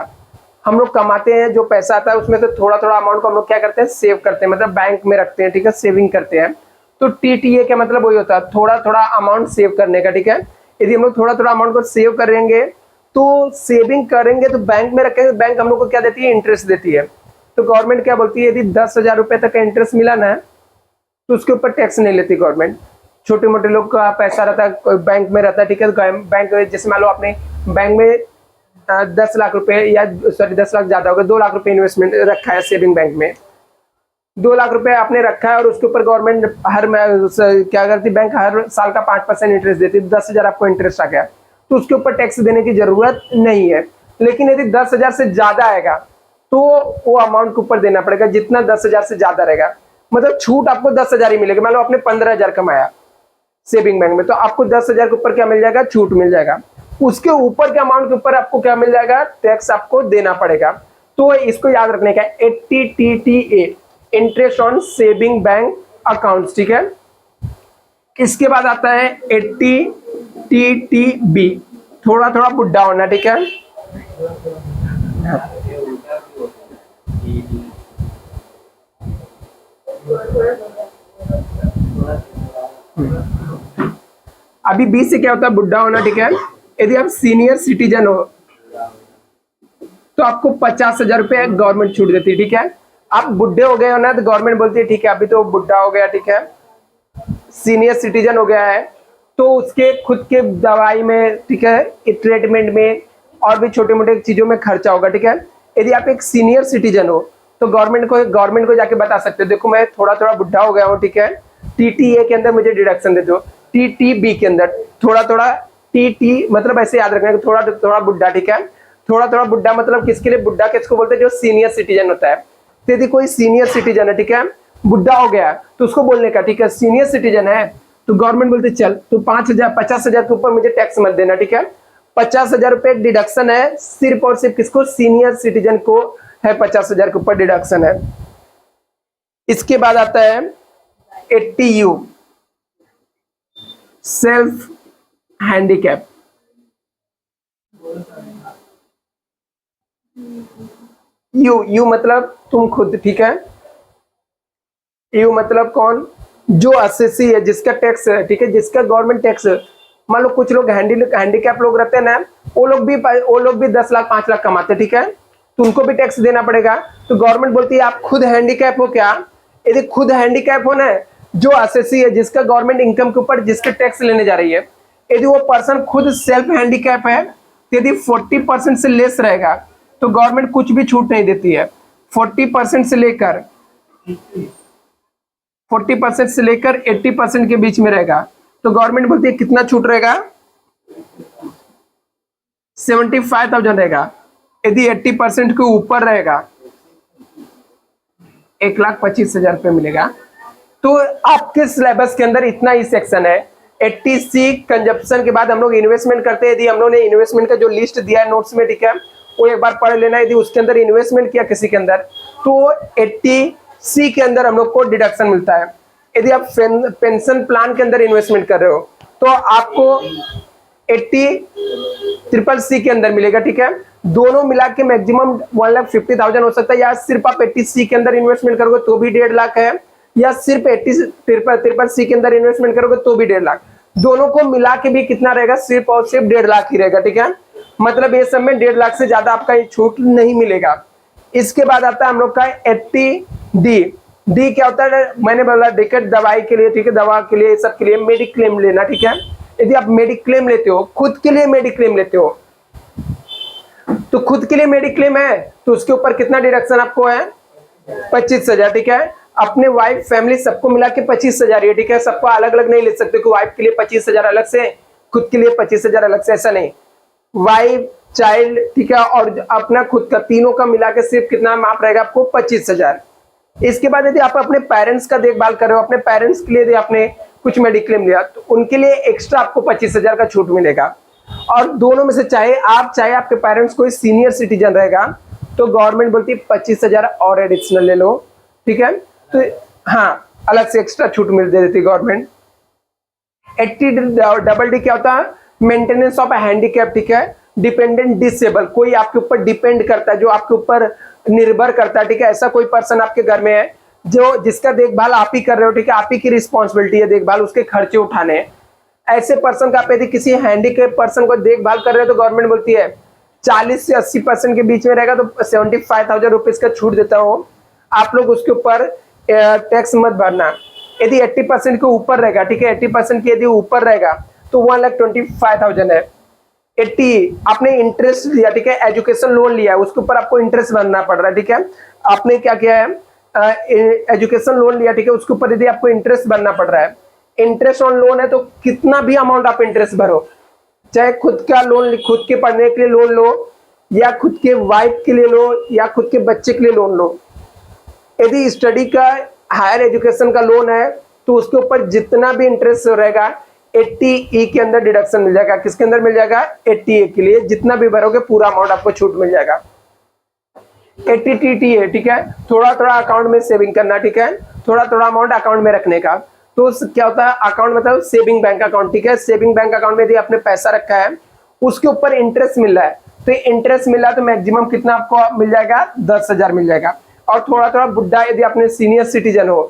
हम लोग कमाते हैं जो पैसा आता है उसमें से थोड़ा थोड़ा अमाउंट को हम लोग क्या करते हैं, सेव करते हैं, मतलब बैंक में रखते हैं, ठीक है, सेविंग करते हैं। तो TTA का मतलब वही होता है थोड़ा थोड़ा अमाउंट सेव करने का, ठीक है। यदि हम लोग थोड़ा थोड़ा अमाउंट को सेव करेंगे तो सेविंग करेंगे तो बैंक में रखेंगे, बैंक हम लोग को क्या देती है, इंटरेस्ट देती है। तो गवर्नमेंट क्या बोलती है, यदि 10,000 रुपए तक का इंटरेस्ट मिला ना तो उसके ऊपर टैक्स नहीं लेती गवर्नमेंट। छोटे मोटे लोग का पैसा रहता है, कोई बैंक में रहता है, ठीक है, तो बैंक जैसे मान लो आपने बैंक में 10 लाख रुपए या सॉरी 10 लाख ज्यादा हो गया, 2 लाख रुपए इन्वेस्टमेंट रखा है सेविंग बैंक में, 2 लाख रुपए आपने रखा है और उसके ऊपर गवर्नमेंट क्या करती, बैंक हर साल का 5% इंटरेस्ट देती है। 10,000 आपको इंटरेस्ट आ गया तो उसके ऊपर टैक्स देने की जरूरत नहीं है। लेकिन यदि 10,000 से ज्यादा आएगा तो वो अमाउंट के ऊपर देना पड़ेगा, जितना 10,000 से ज्यादा रहेगा। मतलब छूट आपको 10,000 ही मिलेगा। मान लो आपने 15,000 कमाया सेविंग बैंक में, तो आपको 10,000 के ऊपर क्या मिल जाएगा, छूट मिल जाएगा। उसके ऊपर के अमाउंट के ऊपर आपको क्या मिल जाएगा, टैक्स आपको देना पड़ेगा। तो इसको याद रखने का 80TTA, interest on saving bank accounts, ठीक है। इसके बाद आता है 80TTB, थोड़ा थोड़ा बुढ़ा होना, ठीक है। अभी 20 से क्या होता है, बुढ़ा होना, ठीक है। यदि आप सीनियर सिटीजन हो तो आपको 50,000 रुपए गवर्नमेंट छूट देती है, ठीक है। आप बुढ़े हो गए हो ना तो गवर्नमेंट बोलती है ठीक है अभी तो बुढ़ा हो गया, ठीक है, सीनियर सिटीजन हो गया है, तो उसके खुद के दवाई में, ठीक है, ट्रीटमेंट में और भी छोटे मोटे चीजों में खर्चा होगा, ठीक है। यदि आप एक सीनियर सिटीजन हो तो गवर्नमेंट को जाके बता सकते हो देखो मैं थोड़ा थोड़ा बुढ़ा हो गया हूँ, ठीक है, TTA के अंदर मुझे डिडक्शन दे दो, TTB के अंदर थोड़ा थोड़ा, TT मतलब ऐसे याद रखना थोड़ा थोड़ा बुढ़ा, ठीक है। थोड़ा थोड़ा बुढ़ा मतलब किसके लिए, बुढ़ा किसको बोलते हैं, जो सीनियर सिटीजन होता है। तो यदि कोई सीनियर सिटीजन है, ठीक है, बुढ़ा हो गया तो उसको बोलने का, ठीक है, सीनियर सिटीजन है तो गवर्नमेंट बोलते चल तो 50,000 के ऊपर मुझे टैक्स मत देना, ठीक है। 50,000 रुपए डिडक्शन है सिर्फ और सिर्फ किसको, सीनियर सिटीजन को है, 50,000 के ऊपर डिडक्शन है। इसके बाद आता है 80U, सेल्फ हैंडीकैप। यू मतलब तुम खुद, ठीक है। यू मतलब कौन, जो असेसी है, जिसका टैक्स है, ठीक है, जिसका गवर्नमेंट टैक्स। मान लो कुछ लोग हैंडीकैप लोग रहते हैं ना, वो लोग भी 10 लाख 5 लाख कमाते, ठीक है, तो उनको भी टैक्स देना पड़ेगा। तो गवर्नमेंट बोलती है आप खुद हैंडीकैप हो क्या, यदि खुद हैंडीकैप हो ना, जो असेसी है, जिसका गवर्नमेंट इनकम के ऊपर जिसके टैक्स लेने जा रही है, यदि वो पर्सन खुद सेल्फ हैंडीकैप है तो यदि 40% से लेस रहेगा तो गवर्नमेंट कुछ भी छूट नहीं देती है। 40% से लेकर 80% के बीच में रहेगा तो गवर्नमेंट बोलती है कितना छूट रहेगा, 75,000 रहेगा। यदि 80% के ऊपर रहेगा 1,25,000 रुपये मिलेगा। तो आपके सिलेबस के अंदर इतना ही सेक्शन है। 80C कंजप्शन के बाद हम लोग इन्वेस्टमेंट करते हैं। यदि हम लोग ने इन्वेस्टमेंट का जो लिस्ट दिया है नोट्स में, ठीक है, वो एक बार पढ़ लेना। यदि उसके अंदर इन्वेस्टमेंट किया किसी के अंदर तो 80C के अंदर हम लोग को डिडक्शन मिलता है। यदि आप पेंशन प्लान के अंदर इन्वेस्टमेंट कर रहे हो तो आपको 80CCC के अंदर मिलेगा, ठीक है। दोनों मिला के मैक्सिमम 1,50,000 हो सकता है, या सिर्फ आप 80C के अंदर इन्वेस्टमेंट करोगे तो भी 1.5 लाख है, या सिर्फ 80CCC के अंदर इन्वेस्टमेंट करोगे तो भी 1.5 लाख। दोनों को मिला के भी कितना रहेगा, सिर्फ और सिर्फ 1.5 लाख ही रहेगा, ठीक है। मतलब ये सब में 1.5 लाख से ज्यादा आपका ये छूट नहीं मिलेगा। इसके बाद आता है हम लोग का 80D। डी क्या होता है, मैंने बोला देखिए दवाई के लिए, ठीक है, दवा के लिए, सब के लिए मेडिक्लेम लेना, ठीक है। यदि आप मेडिक्लेम लेते हो, खुद के लिए मेडिक्लेम लेते हो, तो खुद के लिए मेडिक्लेम है तो उसके ऊपर कितना डिडक्शन आपको है, 25,000, ठीक है। अपने वाइफ फैमिली सबको मिला के 25,000 है, ठीक है। सबको अलग अलग नहीं ले सकते कि वाइफ के लिए 25,000 अलग से, खुद के लिए 25,000 अलग से, ऐसा नहीं। वाइफ, चाइल्ड, ठीक है, और अपना खुद का, तीनों का मिला के सिर्फ कितना माफ रहेगा आपको, 25,000। इसके बाद यदि आप अपने पेरेंट्स का देखभाल कर रहे हो, अपने पेरेंट्स के लिए यदि आपने कुछ मेडिक्लेम लिया तो उनके लिए एक्स्ट्रा आपको 25,000 का छूट मिलेगा। और दोनों में से चाहे आपके पेरेंट्स कोई सीनियर सिटीजन रहेगा तो गवर्नमेंट बोलती है 25,000 और एडिशनल ले लो, ठीक है। तो हाँ, अलग से एक्स्ट्रा छूट मिल देती गवर्नमेंट। 80D क्या होता है, मेंटेनेंस ऑफ हैंडीकैप, ठीक है, डिपेंडेंट डिसेबल, कोई आपके ऊपर डिपेंड करता है, जो आपके ऊपर निर्भर करता है, ठीक है। ऐसा कोई पर्सन आपके घर में है जो जिसका देखभाल आप ही कर रहे हो, ठीक है, आप ही की रिस्पॉन्सिबिलिटी है देखभाल, उसके खर्चे उठाने। ऐसे पर्सन का आप यदि किसी हैंडीकैप पर्सन को देखभाल कर रहे हो तो गवर्नमेंट बोलती है 40 से 80% के बीच में रहेगा तो 75,000 रुपीज का छूट देता हूँ, आप लोग उसके ऊपर टैक्स मत भरना। यदि 80% के ऊपर रहेगा, ठीक है, 80% के यदि ऊपर रहेगा तो 1,25,000 है। 80 आपने इंटरेस्ट लिया, ठीक है, एजुकेशन लोन लिया है, उसके ऊपर आपको इंटरेस्ट भरना पड़ रहा है, ठीक है। आपने क्या किया है, एजुकेशन लोन लिया, ठीक है, उसके ऊपर यदि आपको इंटरेस्ट भरना पड़ रहा है, इंटरेस्ट ऑन लोन है तो कितना भी अमाउंट आप इंटरेस्ट भरो, चाहे खुद का लोन, खुद के पढ़ने के लिए लोन लो, या खुद के वाइफ के लिए लो, या खुद के बच्चे के लिए लोन लो। यदि स्टडी का हायर एजुकेशन का लोन है तो उसके ऊपर जितना भी इंटरेस्ट रहेगा 80E के अंदर डिडक्शन मिल जाएगा। किसके अंदर मिल जाएगा? 80A के लिए जितना भी भरोगे पूरा अमाउंट आपको छूट मिल जाएगा। 80TT है, ठीक है, थोड़ा थोड़ा अकाउंट में सेविंग करना, ठीक है, थोड़ा थोड़ा अमाउंट अकाउंट में रखने का। तो क्या होता है अकाउंट, मतलब सेविंग बैंक अकाउंट, ठीक है, सेविंग बैंक अकाउंट में यदि आपने पैसा रखा है उसके ऊपर इंटरेस्ट मिल रहा है, तो इंटरेस्ट मिला तो मैक्सिमम कितना आपको मिल जाएगा? 10,000 मिल जाएगा। और थोड़ा थोड़ा बुढ़ा यदि आपने सीनियर सिटीजन हो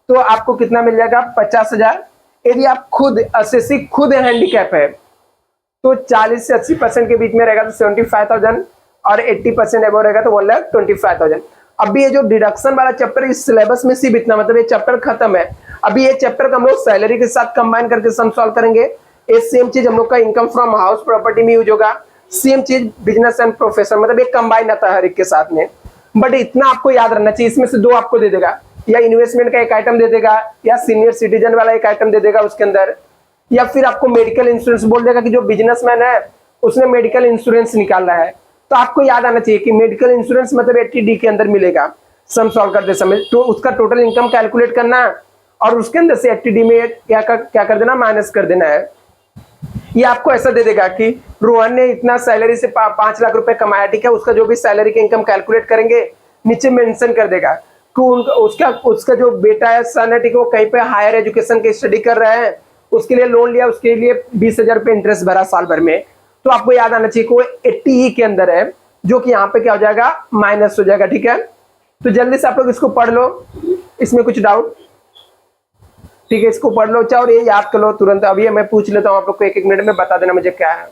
तो आपको कितना मिल जाएगा? 50,000। यदि आप खुद असेसी खुद हैंडीकैप है तो 40 से 80% के बीच में रहेगा तो 75,000, और 80% एबो रहेगा तो 1,25,000। अभी ये जो डिडक्शन वाला चैप्टर इस सिलेबस में सिर्फ इतना, मतलब ये चैप्टर खत्म है। अभी ये चैप्टर हम लोग सैलरी के साथ कंबाइन करके सम सॉल्व करेंगे। ये सेम चीज हम लोग का इनकम फ्रॉम हाउस प्रॉपर्टी में यूज होगा, सेम चीज बिजनेस एंड प्रोफेशन, मतलब ये कंबाइन आता है हर एक के साथ में। बट इतना आपको याद रखना चाहिए, इसमें से दो आपको दे देगा, या इन्वेस्टमेंट का एक आइटम दे देगा, या सीनियर सिटीजन वाला एक आइटम दे देगा उसके अंदर, या फिर आपको मेडिकल इंश्योरेंस बोल देगा कि जो बिजनेसमैन है उसने मेडिकल इंश्योरेंस निकालना है। तो आपको याद आना चाहिए कि मेडिकल इंश्योरेंस मतलब 80D के अंदर मिलेगा सम सॉल्व करते समय। तो उसका टोटल इनकम कैलकुलेट करना और उसके अंदर से 80D में क्या कर देना, माइनस कर देना है। ये आपको ऐसा दे देगा कि रोहन ने इतना सैलरी से 5 लाख रुपए कमाया, ठीक है, उसका जो भी सैलरी की इनकम कैलकुलेट करेंगे नीचे मेंशन कर देगा कि उसका जो बेटा है, सन है, ठीक है, वो कहीं पे हायर एजुकेशन की स्टडी कर रहा है, उसके लिए लोन लिया, उसके लिए 20,000 रुपए इंटरेस्ट भरा साल भर में। तो आपको याद आना चाहिए कि वो 80E के अंदर है, जो कि यहाँ पे क्या हो जाएगा? माइनस हो जाएगा, ठीक है। तो जल्दी से आप लोग इसको पढ़ लो, इसमें कुछ डाउट? ठीक है, इसको पढ़ लो चाहे, और ये याद कर लो तुरंत। अभी मैं पूछ लेता हूँ आप लोग को, एक मिनट में बता देना मुझे क्या है।